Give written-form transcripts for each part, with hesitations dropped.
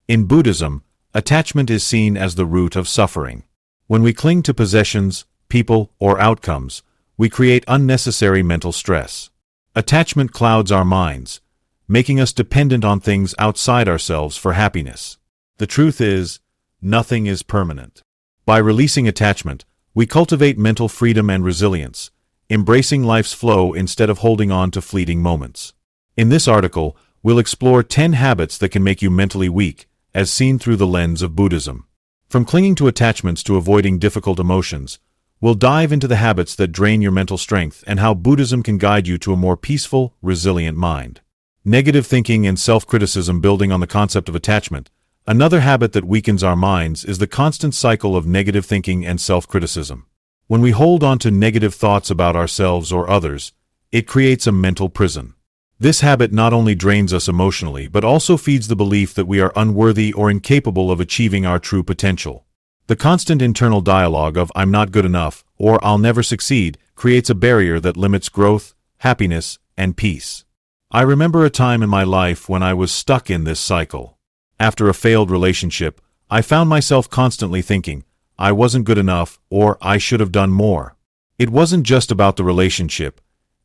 In Buddhism, attachment is seen as the root of suffering. When we cling to possessions, people, or outcomes, we create unnecessary mental stress. Attachment clouds our minds, making us dependent on things outside ourselves for happiness. The truth is, nothing is permanent. By releasing attachment, we cultivate mental freedom and resilience, embracing life's flow instead of holding on to fleeting moments. In this article, we'll explore 10 habits that can make you mentally weak, as seen through the lens of Buddhism. From clinging to attachments to avoiding difficult emotions, we'll dive into the habits that drain your mental strength and how Buddhism can guide you to a more peaceful, resilient mind. Negative thinking and self-criticism. Building on the concept of attachment, another habit that weakens our minds is the constant cycle of negative thinking and self-criticism. When we hold on to negative thoughts about ourselves or others, it creates a mental prison. This habit not only drains us emotionally but also feeds the belief that we are unworthy or incapable of achieving our true potential. The constant internal dialogue of "I'm not good enough" or "I'll never succeed" creates a barrier that limits growth, happiness, and peace. I remember a time in my life when I was stuck in this cycle. After a failed relationship, I found myself constantly thinking, I wasn't good enough or I should have done more. It wasn't just about the relationship.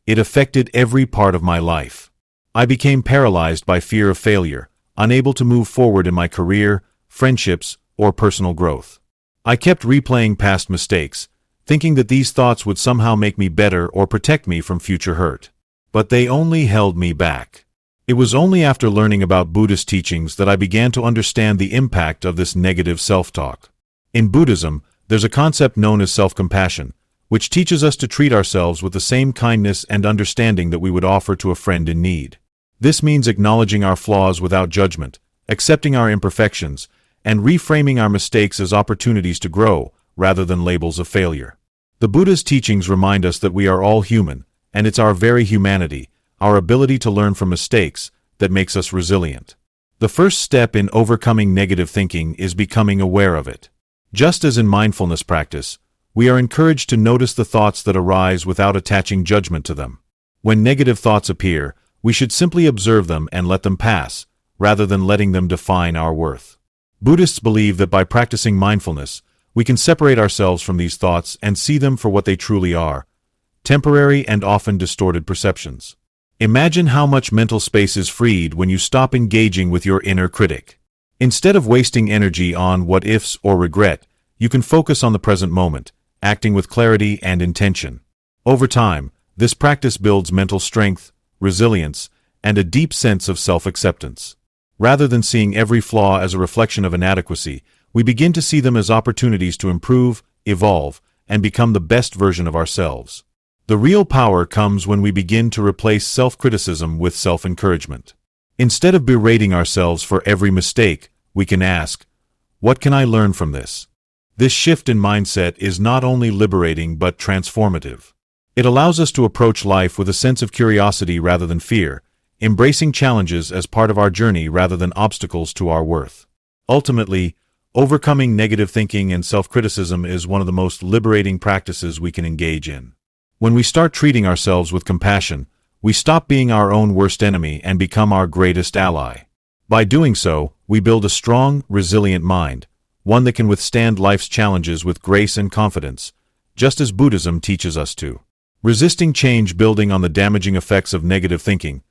It affected every part of my life. I became paralyzed by fear of failure, unable to move forward in my career, friendships, or personal growth. I kept replaying past mistakes, thinking that these thoughts would somehow make me better or protect me from future hurt. But they only held me back. It was only after learning about Buddhist teachings that I began to understand the impact of this negative self-talk. In Buddhism, there's a concept known as self-compassion, which teaches us to treat ourselves with the same kindness and understanding that we would offer to a friend in need. This means acknowledging our flaws without judgment, accepting our imperfections, and reframing our mistakes as opportunities to grow, rather than labels of failure. The Buddha's teachings remind us that we are all human, and it's our very humanity, our ability to learn from mistakes, that makes us resilient. The first step in overcoming negative thinking is becoming aware of it. Just as in mindfulness practice, we are encouraged to notice the thoughts that arise without attaching judgment to them. When negative thoughts appear, we should simply observe them and let them pass, rather than letting them define our worth. Buddhists believe that by practicing mindfulness, we can separate ourselves from these thoughts and see them for what they truly are: temporary and often distorted perceptions. Imagine how much mental space is freed when you stop engaging with your inner critic. Instead of wasting energy on what-ifs or regret, you can focus on the present moment, acting with clarity and intention. Over time, this practice builds mental strength, resilience, and a deep sense of self-acceptance. Rather than seeing every flaw as a reflection of inadequacy, we begin to see them as opportunities to improve, evolve, and become the best version of ourselves. The real power comes when we begin to replace self-criticism with self-encouragement. Instead of berating ourselves for every mistake, we can ask, what can I learn from this? This shift in mindset is not only liberating but transformative. It allows us to approach life with a sense of curiosity rather than fear, embracing challenges as part of our journey rather than obstacles to our worth. Ultimately, overcoming negative thinking and self-criticism is one of the most liberating practices we can engage in. When we start treating ourselves with compassion, we stop being our own worst enemy and become our greatest ally. By doing so, we build a strong, resilient mind, one that can withstand life's challenges with grace and confidence, just as Buddhism teaches us to. Resisting change. Building on the damaging effects of negative thinking,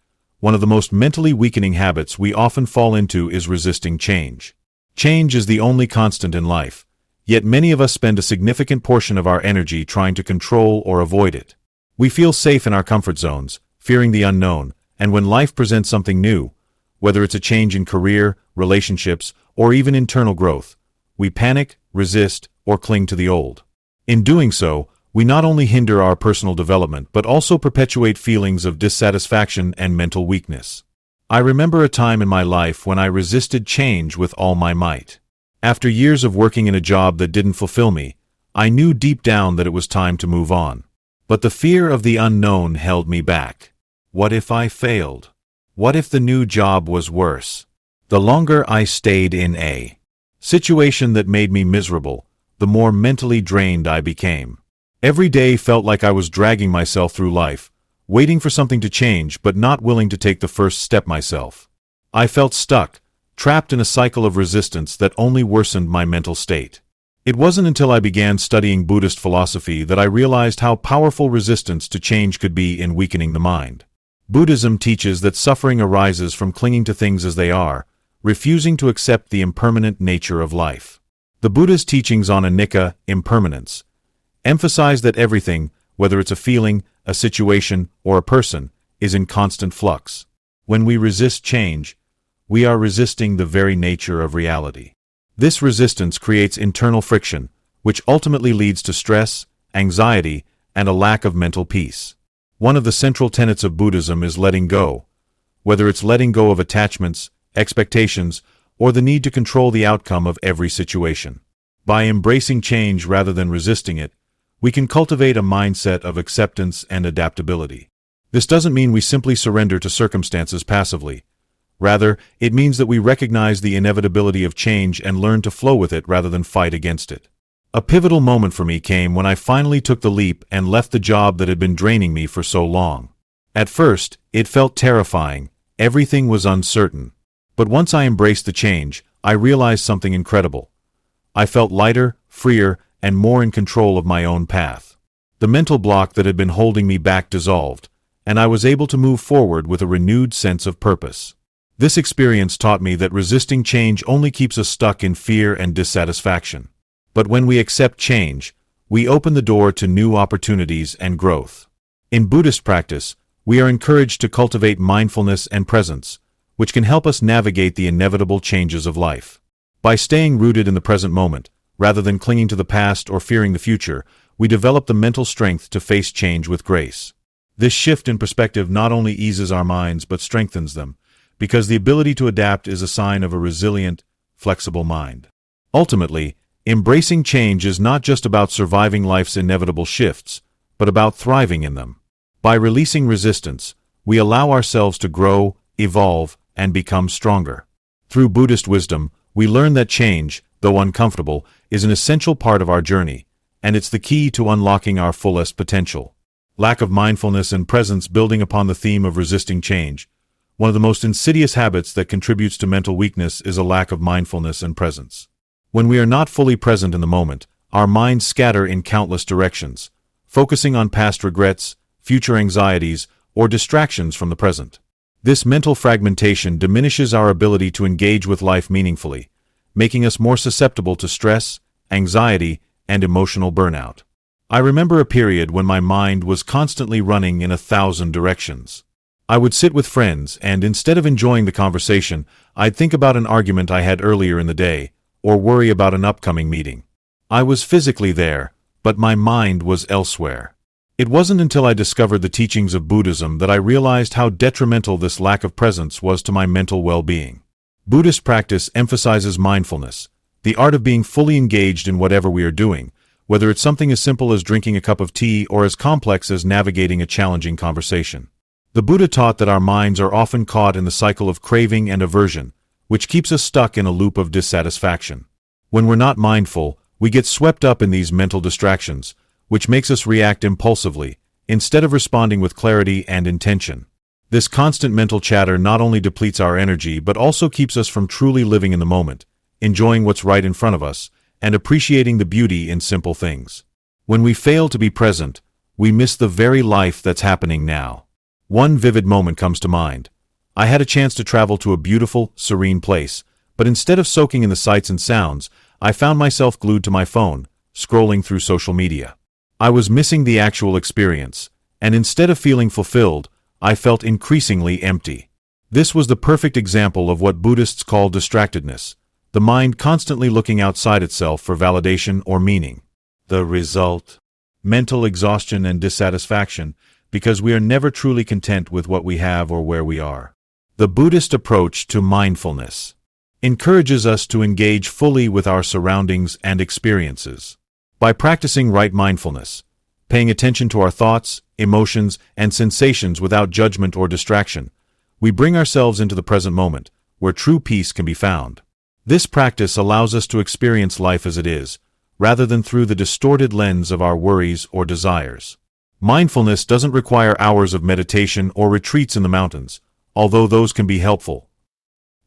one of the most mentally weakening habits we often fall into is resisting change. Change is the only constant in life, yet many of us spend a significant portion of our energy trying to control or avoid it. We feel safe in our comfort zones, fearing the unknown, and when life presents something new, whether it's a change in career, relationships, or even internal growth, we panic, resist, or cling to the old. In doing so, we not only hinder our personal development but also perpetuate feelings of dissatisfaction and mental weakness. I remember a time in my life when I resisted change with all my might. After years of working in a job that didn't fulfill me, I knew deep down that it was time to move on. But the fear of the unknown held me back. What if I failed? What if the new job was worse? The longer I stayed in a situation that made me miserable, the more mentally drained I became. Every day felt like I was dragging myself through life, waiting for something to change but not willing to take the first step myself. I felt stuck, trapped in a cycle of resistance that only worsened my mental state. It wasn't until I began studying Buddhist philosophy that I realized how powerful resistance to change could be in weakening the mind. Buddhism teaches that suffering arises from clinging to things as they are, refusing to accept the impermanent nature of life. The Buddha's teachings on anicca, impermanence, emphasize that everything, whether it's a feeling, a situation, or a person, is in constant flux. When we resist change, we are resisting the very nature of reality. This resistance creates internal friction, which ultimately leads to stress, anxiety, and a lack of mental peace. One of the central tenets of Buddhism is letting go, whether it's letting go of attachments, expectations, or the need to control the outcome of every situation. By embracing change rather than resisting it, we can cultivate a mindset of acceptance and adaptability. This doesn't mean we simply surrender to circumstances passively. Rather, it means that we recognize the inevitability of change and learn to flow with it rather than fight against it. A pivotal moment for me came when I finally took the leap and left the job that had been draining me for so long. At first, it felt terrifying. Everything was uncertain. But once I embraced the change, I realized something incredible. I felt lighter, freer, and more in control of my own path. The mental block that had been holding me back dissolved, and I was able to move forward with a renewed sense of purpose. This experience taught me that resisting change only keeps us stuck in fear and dissatisfaction. But when we accept change, we open the door to new opportunities and growth. In Buddhist practice, we are encouraged to cultivate mindfulness and presence, which can help us navigate the inevitable changes of life. By staying rooted in the present moment, rather than clinging to the past or fearing the future, we develop the mental strength to face change with grace. This shift in perspective not only eases our minds but strengthens them, because the ability to adapt is a sign of a resilient, flexible mind. Ultimately, embracing change is not just about surviving life's inevitable shifts, but about thriving in them. By releasing resistance, we allow ourselves to grow, evolve, and become stronger. Through Buddhist wisdom, we learn that change, though uncomfortable, is an essential part of our journey, and it's the key to unlocking our fullest potential. Lack of mindfulness and presence. Building upon the theme of resisting change, one of the most insidious habits that contributes to mental weakness is a lack of mindfulness and presence. When we are not fully present in the moment, our minds scatter in countless directions, focusing on past regrets, future anxieties, or distractions from the present. This mental fragmentation diminishes our ability to engage with life meaningfully, making us more susceptible to stress, anxiety, and emotional burnout. I remember a period when my mind was constantly running in 1,000 directions. I would sit with friends, and instead of enjoying the conversation, I'd think about an argument I had earlier in the day, or worry about an upcoming meeting. I was physically there, but my mind was elsewhere. It wasn't until I discovered the teachings of Buddhism that I realized how detrimental this lack of presence was to my mental well-being. Buddhist practice emphasizes mindfulness, the art of being fully engaged in whatever we are doing, whether it's something as simple as drinking a cup of tea or as complex as navigating a challenging conversation. The Buddha taught that our minds are often caught in the cycle of craving and aversion, which keeps us stuck in a loop of dissatisfaction. When we're not mindful, we get swept up in these mental distractions, which makes us react impulsively, instead of responding with clarity and intention. This constant mental chatter not only depletes our energy but also keeps us from truly living in the moment, enjoying what's right in front of us, and appreciating the beauty in simple things. When we fail to be present, we miss the very life that's happening now. One vivid moment comes to mind. I had a chance to travel to a beautiful, serene place, but instead of soaking in the sights and sounds, I found myself glued to my phone, scrolling through social media. I was missing the actual experience, and instead of feeling fulfilled, I felt increasingly empty. This was the perfect example of what Buddhists call distractedness, the mind constantly looking outside itself for validation or meaning. The result? Mental exhaustion and dissatisfaction, because we are never truly content with what we have or where we are. The Buddhist approach to mindfulness encourages us to engage fully with our surroundings and experiences. By practicing right mindfulness, paying attention to our thoughts, emotions, and sensations without judgment or distraction, we bring ourselves into the present moment, where true peace can be found. This practice allows us to experience life as it is, rather than through the distorted lens of our worries or desires. Mindfulness doesn't require hours of meditation or retreats in the mountains, although those can be helpful.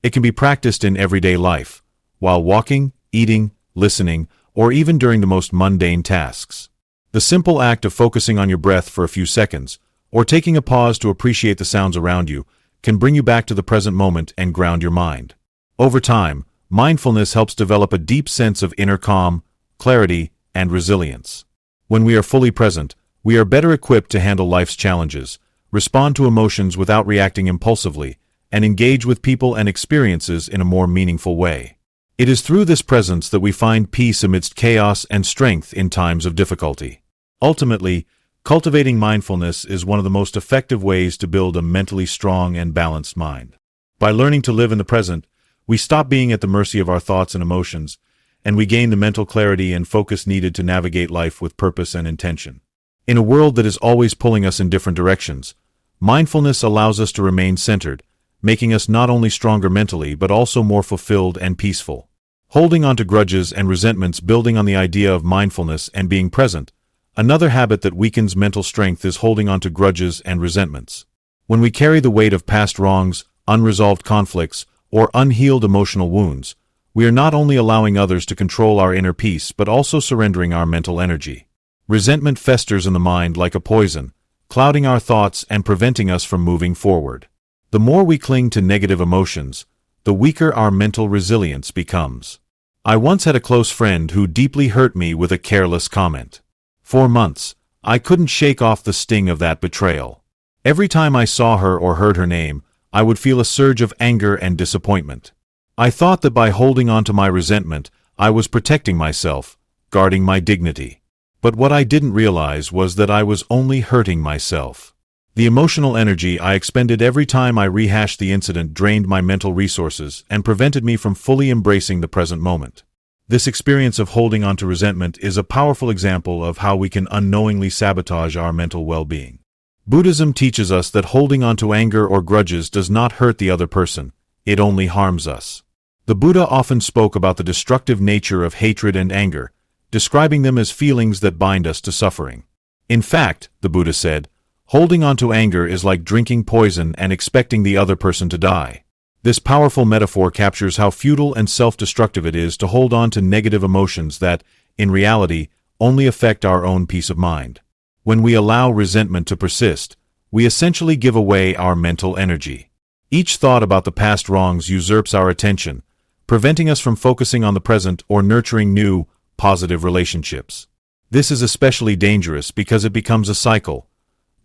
It can be practiced in everyday life, while walking, eating, listening, or even during the most mundane tasks. The simple act of focusing on your breath for a few seconds, or taking a pause to appreciate the sounds around you, can bring you back to the present moment and ground your mind. Over time, mindfulness helps develop a deep sense of inner calm, clarity, and resilience. When we are fully present, we are better equipped to handle life's challenges, respond to emotions without reacting impulsively, and engage with people and experiences in a more meaningful way. It is through this presence that we find peace amidst chaos and strength in times of difficulty. Ultimately, cultivating mindfulness is one of the most effective ways to build a mentally strong and balanced mind. By learning to live in the present, we stop being at the mercy of our thoughts and emotions, and we gain the mental clarity and focus needed to navigate life with purpose and intention. In a world that is always pulling us in different directions, mindfulness allows us to remain centered, making us not only stronger mentally but also more fulfilled and peaceful. Holding on to grudges and resentments, building on the idea of mindfulness and being present. Another habit that weakens mental strength is holding on to grudges and resentments. When we carry the weight of past wrongs, unresolved conflicts, or unhealed emotional wounds, we are not only allowing others to control our inner peace but also surrendering our mental energy. Resentment festers in the mind like a poison, clouding our thoughts and preventing us from moving forward. The more we cling to negative emotions, the weaker our mental resilience becomes. I once had a close friend who deeply hurt me with a careless comment. For months, I couldn't shake off the sting of that betrayal. Every time I saw her or heard her name, I would feel a surge of anger and disappointment. I thought that by holding on to my resentment, I was protecting myself, guarding my dignity. But what I didn't realize was that I was only hurting myself. The emotional energy I expended every time I rehashed the incident drained my mental resources and prevented me from fully embracing the present moment. This experience of holding on to resentment is a powerful example of how we can unknowingly sabotage our mental well-being. Buddhism teaches us that holding on to anger or grudges does not hurt the other person, it only harms us. The Buddha often spoke about the destructive nature of hatred and anger, describing them as feelings that bind us to suffering. In fact, the Buddha said, holding on to anger is like drinking poison and expecting the other person to die. This powerful metaphor captures how futile and self-destructive it is to hold on to negative emotions that, in reality, only affect our own peace of mind. When we allow resentment to persist, we essentially give away our mental energy. Each thought about the past wrongs usurps our attention, preventing us from focusing on the present or nurturing new, positive relationships. This is especially dangerous because it becomes a cycle.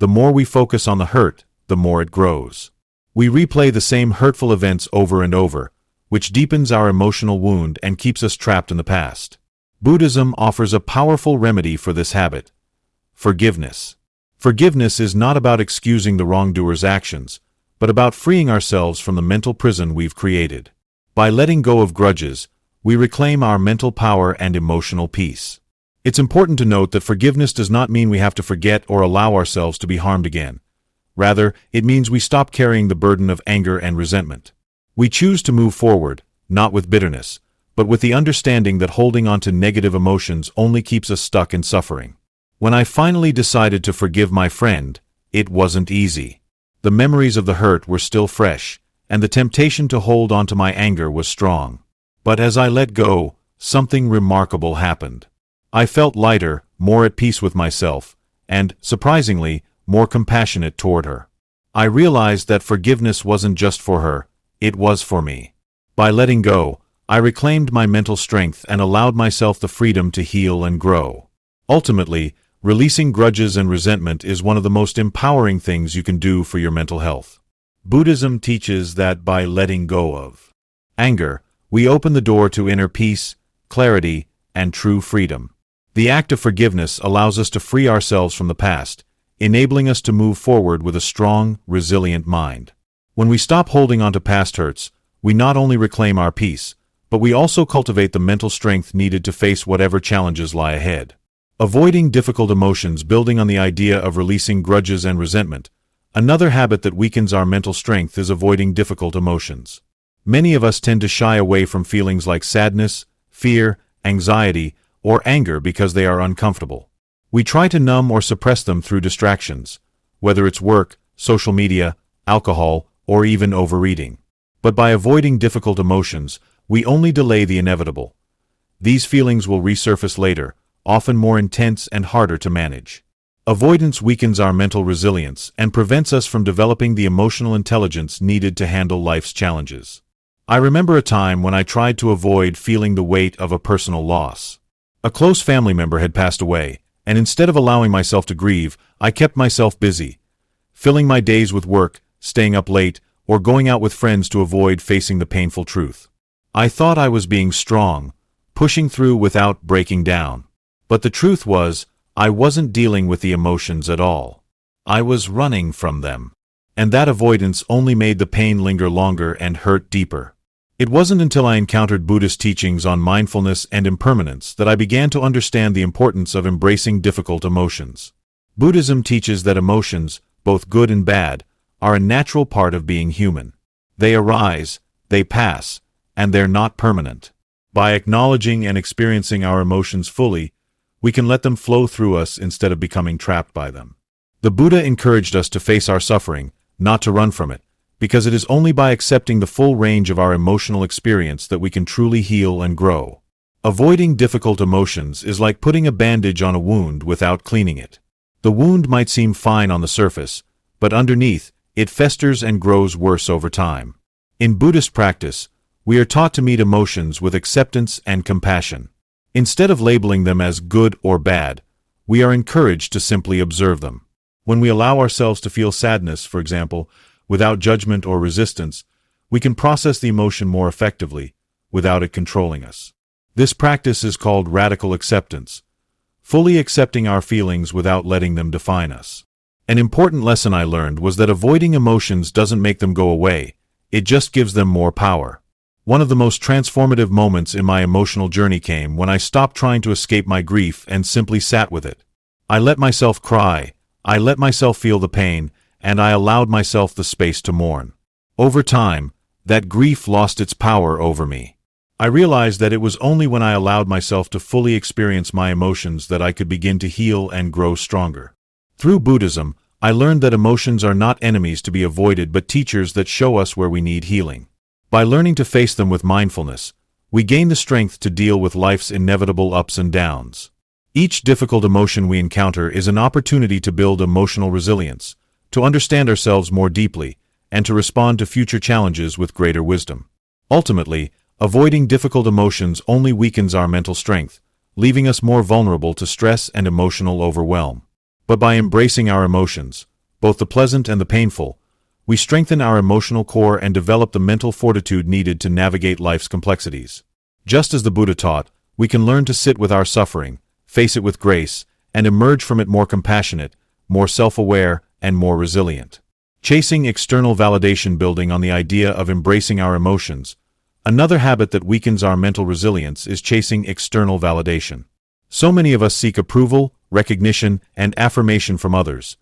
The more we focus on the hurt, the more it grows. We replay the same hurtful events over and over, which deepens our emotional wound and keeps us trapped in the past. Buddhism offers a powerful remedy for this habit: forgiveness. Forgiveness is not about excusing the wrongdoer's actions, but about freeing ourselves from the mental prison we've created. By letting go of grudges, we reclaim our mental power and emotional peace. It's important to note that forgiveness does not mean we have to forget or allow ourselves to be harmed again. Rather, it means we stop carrying the burden of anger and resentment. We choose to move forward, not with bitterness, but with the understanding that holding on to negative emotions only keeps us stuck in suffering. When I finally decided to forgive my friend, it wasn't easy. The memories of the hurt were still fresh, and the temptation to hold on to my anger was strong. But as I let go, something remarkable happened. I felt lighter, more at peace with myself, and, surprisingly, more compassionate toward her. I realized that forgiveness wasn't just for her, it was for me. By letting go, I reclaimed my mental strength and allowed myself the freedom to heal and grow. Ultimately, releasing grudges and resentment is one of the most empowering things you can do for your mental health. Buddhism teaches that by letting go of anger, we open the door to inner peace, clarity, and true freedom. The act of forgiveness allows us to free ourselves from the past, enabling us to move forward with a strong, resilient mind. When we stop holding on to past hurts, we not only reclaim our peace, but we also cultivate the mental strength needed to face whatever challenges lie ahead. Avoiding difficult emotions, building on the idea of releasing grudges and resentment. Another habit that weakens our mental strength is avoiding difficult emotions. Many of us tend to shy away from feelings like sadness, fear, anxiety, or anger because they are uncomfortable. We try to numb or suppress them through distractions, whether it's work, social media, alcohol, or even overeating. But by avoiding difficult emotions, we only delay the inevitable. These feelings will resurface later, often more intense and harder to manage. Avoidance weakens our mental resilience and prevents us from developing the emotional intelligence needed to handle life's challenges. I remember a time when I tried to avoid feeling the weight of a personal loss. A close family member had passed away, and instead of allowing myself to grieve, I kept myself busy, filling my days with work, staying up late, or going out with friends to avoid facing the painful truth. I thought I was being strong, pushing through without breaking down. But the truth was, I wasn't dealing with the emotions at all. I was running from them. And that avoidance only made the pain linger longer and hurt deeper. It wasn't until I encountered Buddhist teachings on mindfulness and impermanence that I began to understand the importance of embracing difficult emotions. Buddhism teaches that emotions, both good and bad, are a natural part of being human. They arise, they pass, and they're not permanent. By acknowledging and experiencing our emotions fully, we can let them flow through us instead of becoming trapped by them. The Buddha encouraged us to face our suffering, not to run from it, because it is only by accepting the full range of our emotional experience that we can truly heal and grow. Avoiding difficult emotions is like putting a bandage on a wound without cleaning it. The wound might seem fine on the surface, but underneath, it festers and grows worse over time. In Buddhist practice, we are taught to meet emotions with acceptance and compassion. Instead of labeling them as good or bad, we are encouraged to simply observe them. When we allow ourselves to feel sadness, for example, without judgment or resistance, we can process the emotion more effectively, without it controlling us. This practice is called radical acceptance, fully accepting our feelings without letting them define us. An important lesson I learned was that avoiding emotions doesn't make them go away, it just gives them more power. One of the most transformative moments in my emotional journey came when I stopped trying to escape my grief and simply sat with it. I let myself cry, I let myself feel the pain, and I allowed myself the space to mourn. Over time, that grief lost its power over me. I realized that it was only when I allowed myself to fully experience my emotions that I could begin to heal and grow stronger. Through Buddhism, I learned that emotions are not enemies to be avoided but teachers that show us where we need healing. By learning to face them with mindfulness, we gain the strength to deal with life's inevitable ups and downs. Each difficult emotion we encounter is an opportunity to build emotional resilience, to understand ourselves more deeply, and to respond to future challenges with greater wisdom. Ultimately, avoiding difficult emotions only weakens our mental strength, leaving us more vulnerable to stress and emotional overwhelm. But by embracing our emotions, both the pleasant and the painful, we strengthen our emotional core and develop the mental fortitude needed to navigate life's complexities. Just as the Buddha taught, we can learn to sit with our suffering, face it with grace, and emerge from it more compassionate, more self-aware, and more resilient. Chasing external validation. Building on the idea of embracing our emotions, another habit that weakens our mental resilience is chasing external validation. So many of us seek approval, recognition, and affirmation from others,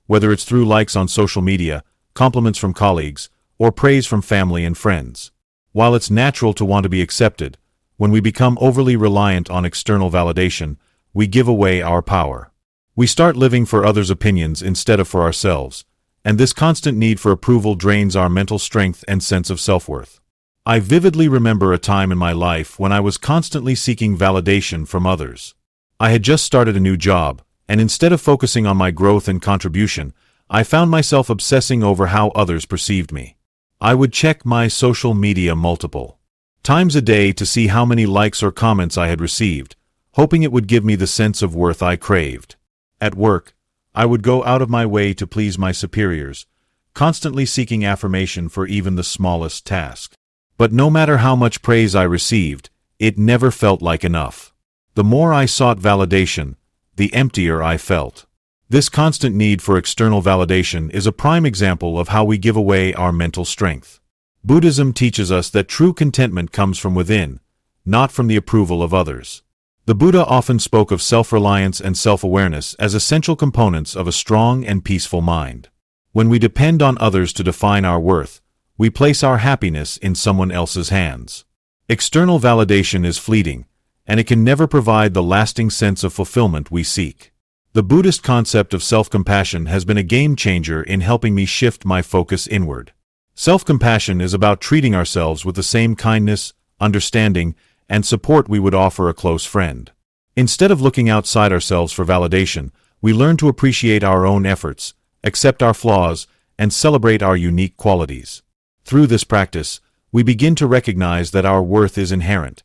whether it's through likes on social media, compliments from colleagues, or praise from family and friends. While it's natural to want to be accepted, when we become overly reliant on external validation, we give away our power. We start living for others' opinions instead of for ourselves, and this constant need for approval drains our mental strength and sense of self-worth. I vividly remember a time in my life when I was constantly seeking validation from others. I had just started a new job, and instead of focusing on my growth and contribution, I found myself obsessing over how others perceived me. I would check my social media multiple times a day to see how many likes or comments I had received, hoping it would give me the sense of worth I craved. At work, I would go out of my way to please my superiors, constantly seeking affirmation for even the smallest task. But no matter how much praise I received, it never felt like enough. The more I sought validation, the emptier I felt. This constant need for external validation is a prime example of how we give away our mental strength. Buddhism teaches us that true contentment comes from within, not from the approval of others. The Buddha often spoke of self-reliance and self-awareness as essential components of a strong and peaceful mind. When we depend on others to define our worth, we place our happiness in someone else's hands. External validation is fleeting, and it can never provide the lasting sense of fulfillment we seek. The Buddhist concept of self-compassion has been a game changer in helping me shift my focus inward. Self-compassion is about treating ourselves with the same kindness, understanding, and support we would offer a close friend. Instead of looking outside ourselves for validation, we learn to appreciate our own efforts, accept our flaws, and celebrate our unique qualities. Through this practice, we begin to recognize that our worth is inherent,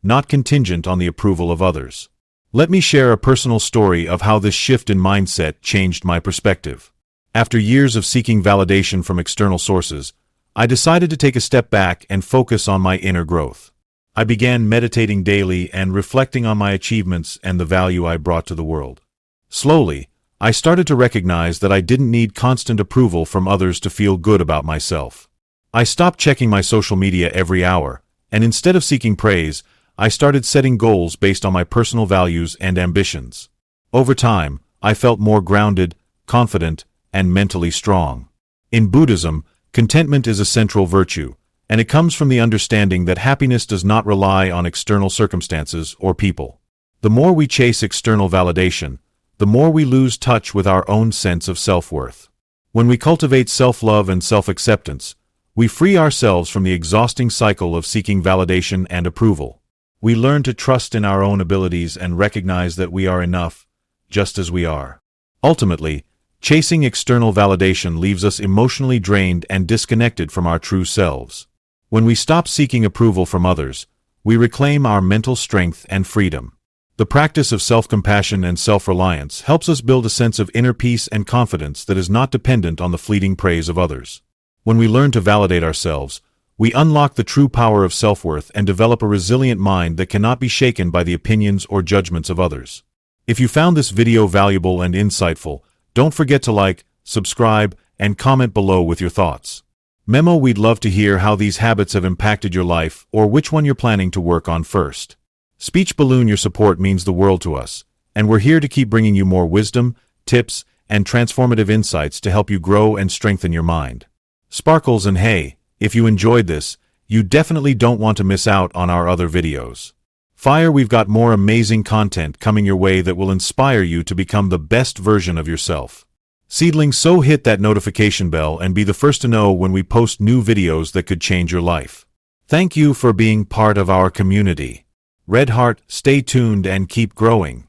not contingent on the approval of others. Let me share a personal story of how this shift in mindset changed my perspective. After years of seeking validation from external sources, I decided to take a step back and focus on my inner growth. I began meditating daily and reflecting on my achievements and the value I brought to the world. Slowly, I started to recognize that I didn't need constant approval from others to feel good about myself. I stopped checking my social media every hour, and instead of seeking praise, I started setting goals based on my personal values and ambitions. Over time, I felt more grounded, confident, and mentally strong. In Buddhism, contentment is a central virtue, and it comes from the understanding that happiness does not rely on external circumstances or people. The more we chase external validation, the more we lose touch with our own sense of self-worth. When we cultivate self-love and self-acceptance, we free ourselves from the exhausting cycle of seeking validation and approval. We learn to trust in our own abilities and recognize that we are enough, just as we are. Ultimately, chasing external validation leaves us emotionally drained and disconnected from our true selves. When we stop seeking approval from others, we reclaim our mental strength and freedom. The practice of self-compassion and self-reliance helps us build a sense of inner peace and confidence that is not dependent on the fleeting praise of others. When we learn to validate ourselves, we unlock the true power of self-worth and develop a resilient mind that cannot be shaken by the opinions or judgments of others. If you found this video valuable and insightful, don't forget to like, subscribe, and comment below with your thoughts. We'd love to hear how these habits have impacted your life or which one you're planning to work on first. Speech Balloon, your support means the world to us, and we're here to keep bringing you more wisdom, tips, and transformative insights to help you grow and strengthen your mind. Sparkles, and hey, if you enjoyed this, you definitely don't want to miss out on our other videos. We've got more amazing content coming your way that will inspire you to become the best version of yourself. Seedling, so hit that notification bell and be the first to know when we post new videos that could change your life. Thank you for being part of our community. Red Heart, stay tuned and keep growing.